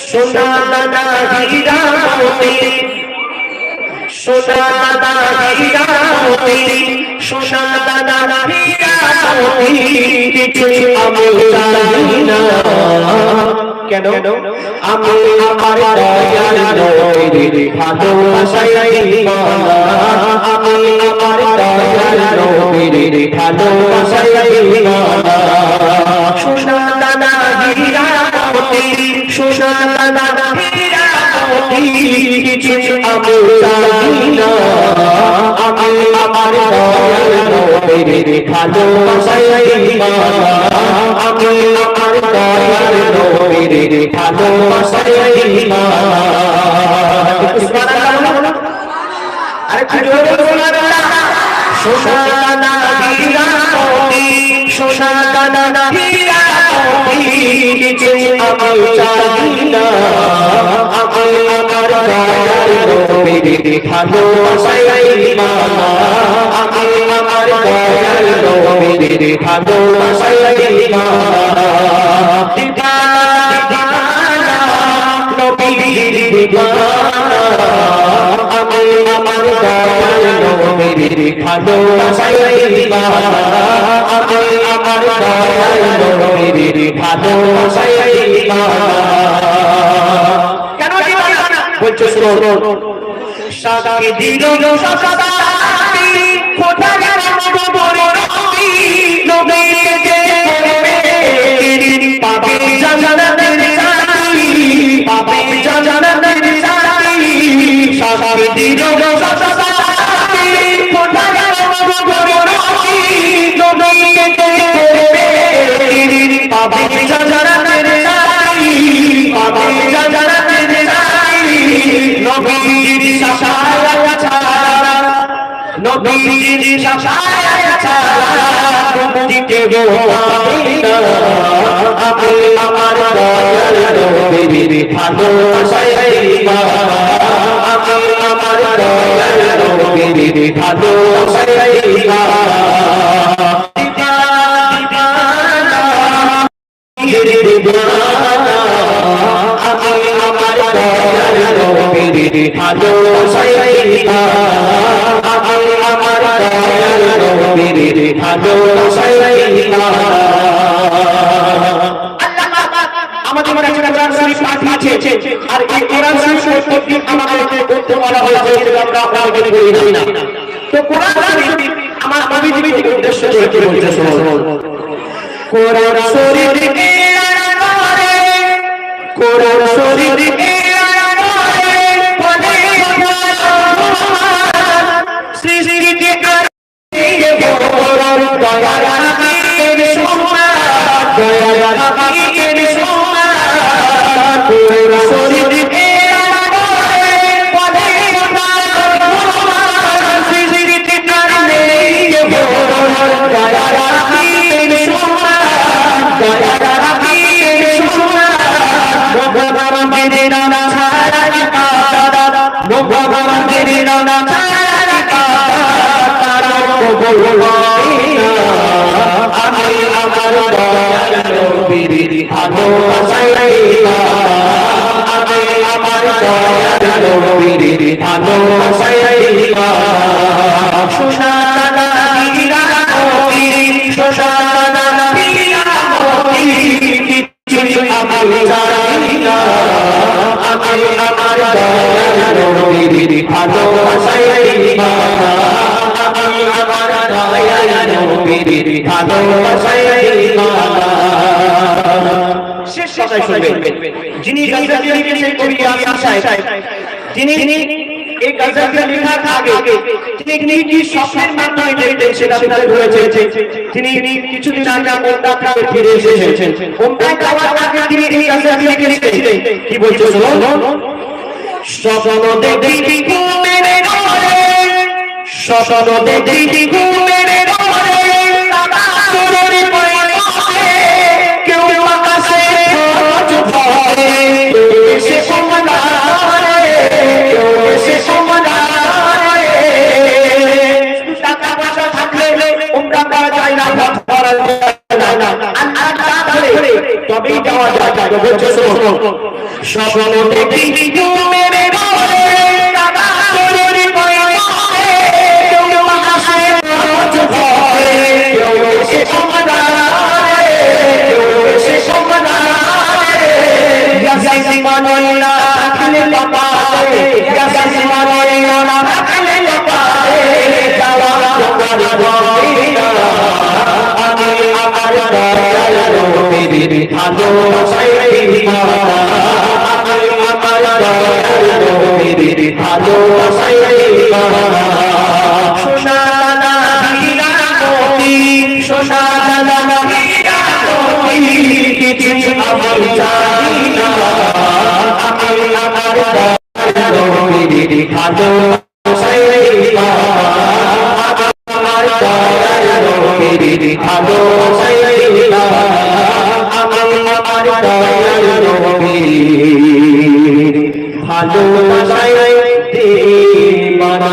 সোনা দানা হীরা মোতি, সোনা দানা হীরা মোতি, সোনা দানা হীরা মোতি, কিছু আমি চাই না। কেন? আমি আমার দয়াল নবীর ভালোবাসায় দিওয়ানা, আমি আমার দয়াল নবীর ভালোবাসায় দিওয়ানা। সোনা দানা হীরা মোতি, সোনা দানা হীরা মোতি, কিছু আমি চাই না। আমি আমার দয়াল নবীর ভালোবাসায় দিওয়ানা, আমি আমার দয়াল নবীর ভালোবাসায় দিওয়ানা। সুবহানাল্লাহ, আরেকটু জোরে সুবহানাল্লাহ। সোনা দানা হীরা মোতি, সোনা দানা হীরা মোতি, কিছু আমি চাই না। আমি আমার দয়াল নবীর ভালোবাসায় দিওয়ানা, আমি আমার দয়াল নবীর ভালোবাসায় দিওয়ানা। দিওয়ানা নবীর দিওয়ানা, আমি আমার দয়াল নবীর ভালোবাসায় দিওয়ানা, আমি আমার দয়াল নবীর ভালোবাসায় দিওয়ানা। কেন দিওয়ানা বলছো? শোনো, সাক্ষী দিল সদাতি, খোদা রব বলে নবী, নবীকে করবে পাবে জান্নাতের সাথী, পাবে জান্নাতের সাথী। সাক্ষী দিল সদাতি, খোদা রব বলে নবী, নবীকে করবে পাবে জান্নাতের সাথী, পাবে জান্নাতের সাথী। নবীর শাসায়া ছাড়া, নবীর শাসায়া ছাড়া মুক্তিতে পাবে না। আমি আমার দয়াল নবীর ভালোবাসায় দিওয়ানা, আমি আমার দয়াল নবীর ভালোবাসায় দিওয়ানা। দিওয়ানা দিওয়ানা, আমি আমার দয়াল নবীর ভালোবাসায় দিওয়ানা, আমি আমার দয়াল নবীর ভালোবাসায় দিওয়ানা। আমাদের একটা কোরআন শরীফ পাঠিয়েছে, আর এই কোরআন শরীফ প্রত্যেকদিন আমাদেরকে পড়তে বলা হয়েছে, আমরা বলি না। তো কোরআন শরীফ আমার নবীজিকে উদ্দেশ্য করে কি বলছে শুনুন। কোরআন শরীফ কোরআন শরীফ সৃষ্টিতে আমি আমার দয়াল নবীর ভালোবাসায় দিওয়ানা, আমি আমার দয়াল নবীর ভালোবাসায় দিওয়ানা। সোনা দানা হীরা মোতি, সোনা দানা হীরা মোতি, কিছু আমি চাই না। আমি আমার দয়াল নবীর ভালোবাসায় দিওয়ানা, আমি আমার দয়াল নবীর ভালোবাসায় দিওয়ানা। শেষ কথাই শুনবেন, যিনি গজলটি লিখেছেন কবি ইয়াসিন সাহেব, তিনি এই গজলটি লেখার আগে তিনি কি স্বপ্নের মাধ্যমে দেখতেন সেটা তাদের রয়েছে। তিনি কিছুদিন আগে ওমরা থেকে ফিরে এসেছেন। ওমরা যাওয়ার আগে তিনি এই গজলটি লিখেছিলেন। কি বলছে শুনুন। স্বপ্ন দেখি ঘুমের ঘরে, স্বপ্ন দেখি ঘুমের ঘরে, তোরে পড়ে কেউ আকাশে খোঁজ ধরে, এসে কমলারে, কেউ এসে কমলারে। টাকা পয়সা থাকলে উমরা করা যায় না, হজ করা যায় না, আল্লাহ ধরে তবেই যাওয়া যায়। বলছে শোনো স্বপ্ন দেখি মেরে ঘরে দাদা তোর পয়সায় কেউ হাসে রোজ ঘরে কেউ এসে সমাধানে কেউ এসে সমাধানে ইয়াসিন মাননা খালে পাপারে ইয়াসিন মাননা খালে পাপারে যাওয়া মদিনা আমি আমার দয়াল নবীর ভালোবাসায় দিওয়ানা আমি আমার দয়াল নবীর ভালোবাসায় দিওয়ানা সোনা দানা হীরা মোতি সোনা দানা হীরা মোতি কিছু আমার চাই না আমি আমার দয়াল নবীর ভালোবাসায় দিওয়ানা আমার দয়াল নবীর ভালোবাসায় দিওয়ানা আমি আমার দয়াল নবীর ভালোবাসায় দিওয়ানা।